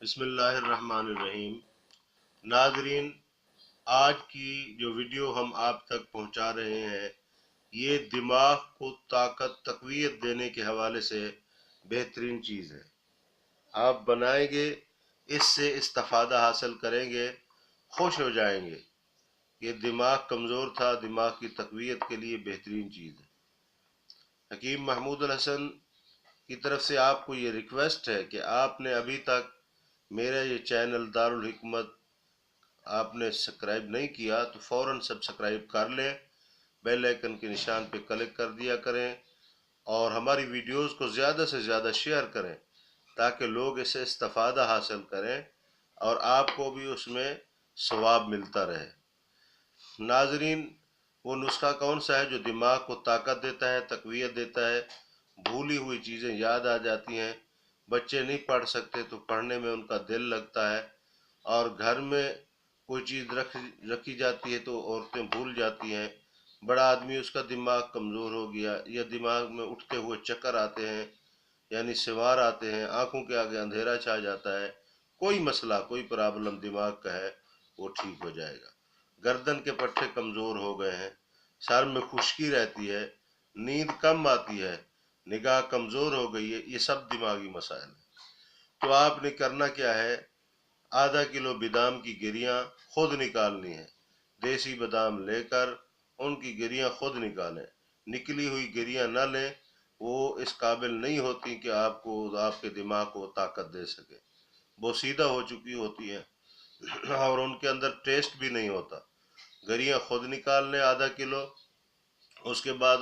بسم اللہ الرحمن الرحیم۔ ناظرین، آج کی جو ویڈیو ہم آپ تک پہنچا رہے ہیں یہ دماغ کو طاقت تقویت دینے کے حوالے سے بہترین چیز ہے۔ آپ بنائیں گے، اس سے استفادہ حاصل کریں گے، خوش ہو جائیں گے۔ یہ دماغ کمزور تھا، دماغ کی تقویت کے لیے بہترین چیز ہے۔ حکیم محمود الحسن کی طرف سے آپ کو یہ ریکویسٹ ہے کہ آپ نے ابھی تک میرا یہ چینل دارالحکمت آپ نے سبسکرائب نہیں کیا تو فوراً سبسکرائب کر لیں، بیل آئیکن کے نشان پہ کلک کر دیا کریں اور ہماری ویڈیوز کو زیادہ سے زیادہ شیئر کریں تاکہ لوگ اسے استفادہ حاصل کریں اور آپ کو بھی اس میں ثواب ملتا رہے۔ ناظرین، وہ نسخہ کون سا ہے جو دماغ کو طاقت دیتا ہے، تقویت دیتا ہے؟ بھولی ہوئی چیزیں یاد آ جاتی ہیں، بچے نہیں پڑھ سکتے تو پڑھنے میں ان کا دل لگتا ہے، اور گھر میں کوئی چیز رکھی جاتی ہے تو عورتیں بھول جاتی ہیں۔ بڑا آدمی اس کا دماغ کمزور ہو گیا یا دماغ میں اٹھتے ہوئے چکر آتے ہیں، یعنی سوار آتے ہیں، آنکھوں کے آگے اندھیرا چھا جاتا ہے، کوئی مسئلہ کوئی پرابلم دماغ کا ہے وہ ٹھیک ہو جائے گا۔ گردن کے پٹھے کمزور ہو گئے ہیں، سر میں خشکی رہتی ہے، نیند کم آتی ہے، نگاہ کمزور ہو گئی ہے، یہ سب دماغی مسائل ہیں۔ تو آپ نے کرنا کیا ہے، آدھا کلو بادام کی گریاں خود نکالنی ہے۔ دیسی بادام لے کر ان کی گریاں خود نکالیں۔ نکلی ہوئی گریاں نہ لیں، وہ اس قابل نہیں ہوتی کہ آپ کے دماغ کو طاقت دے سکے، وہ سیدھا ہو چکی ہوتی ہیں اور ان کے اندر ٹیسٹ بھی نہیں ہوتا۔ گریاں خود نکال لیں آدھا کلو، اس کے بعد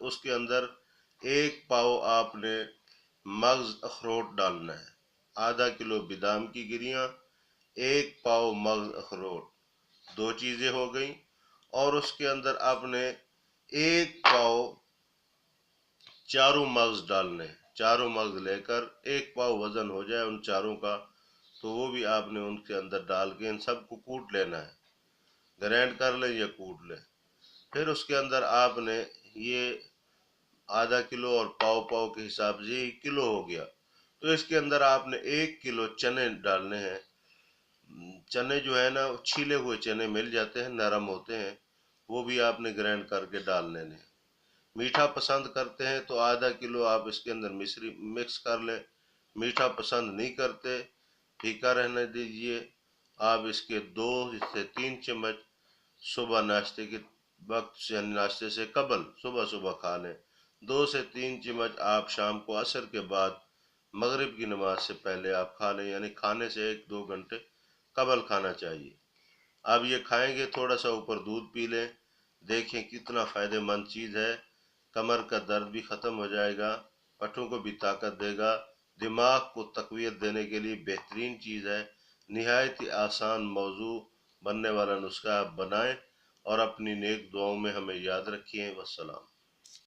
اس کے اندر 1 پاؤ آپ نے مغز اخروٹ ڈالنا ہے۔ آدھا کلو بادام کی گریاں، 1 پاؤ مغز اخروٹ، 2 چیزیں ہو گئیں، اور اس کے اندر آپ نے 1 پاؤ چاروں مغز ڈالنے ہیں۔ چاروں مغز لے کر 1 پاؤ وزن ہو جائے ان چاروں کا تو وہ بھی آپ نے ان کے اندر ڈال کے ان سب کو کوٹ لینا ہے، گرینڈ کر لیں یا کوٹ لیں۔ پھر اس کے اندر آپ نے یہ آدھا کلو اور پاؤ کے حساب سے 1 کلو ہو گیا، تو اس کے اندر آپ نے 1 کلو چنے ڈالنے ہیں۔ چنے جو ہے نا، چھیلے ہوئے چنے مل جاتے ہیں، نرم ہوتے ہیں، وہ بھی آپ نے گرینڈ کر کے ڈال لینے۔ میٹھا پسند کرتے ہیں تو آدھا کلو آپ اس کے اندر مصری مکس کر لیں، میٹھا پسند نہیں کرتے پھیکا رہنے دیجئے۔ آپ اس کے 2 سے 3 چمچ صبح ناشتے کے وقت یعنی ناشتے سے قبل صبح کھا لیں۔ 2 سے 3 چمچ آپ شام کو عصر کے بعد مغرب کی نماز سے پہلے آپ کھا لیں، یعنی کھانے سے 1-2 گھنٹے قبل کھانا چاہیے۔ اب یہ کھائیں گے، تھوڑا سا اوپر دودھ پی لیں، دیکھیں کتنا فائدہ مند چیز ہے۔ کمر کا درد بھی ختم ہو جائے گا، پٹھوں کو بھی طاقت دے گا، دماغ کو تقویت دینے کے لیے بہترین چیز ہے۔ نہایت ہی آسان موضوع بننے والا نسخہ آپ بنائیں اور اپنی نیک دعاؤں میں ہمیں یاد رکھیں۔ والسلام۔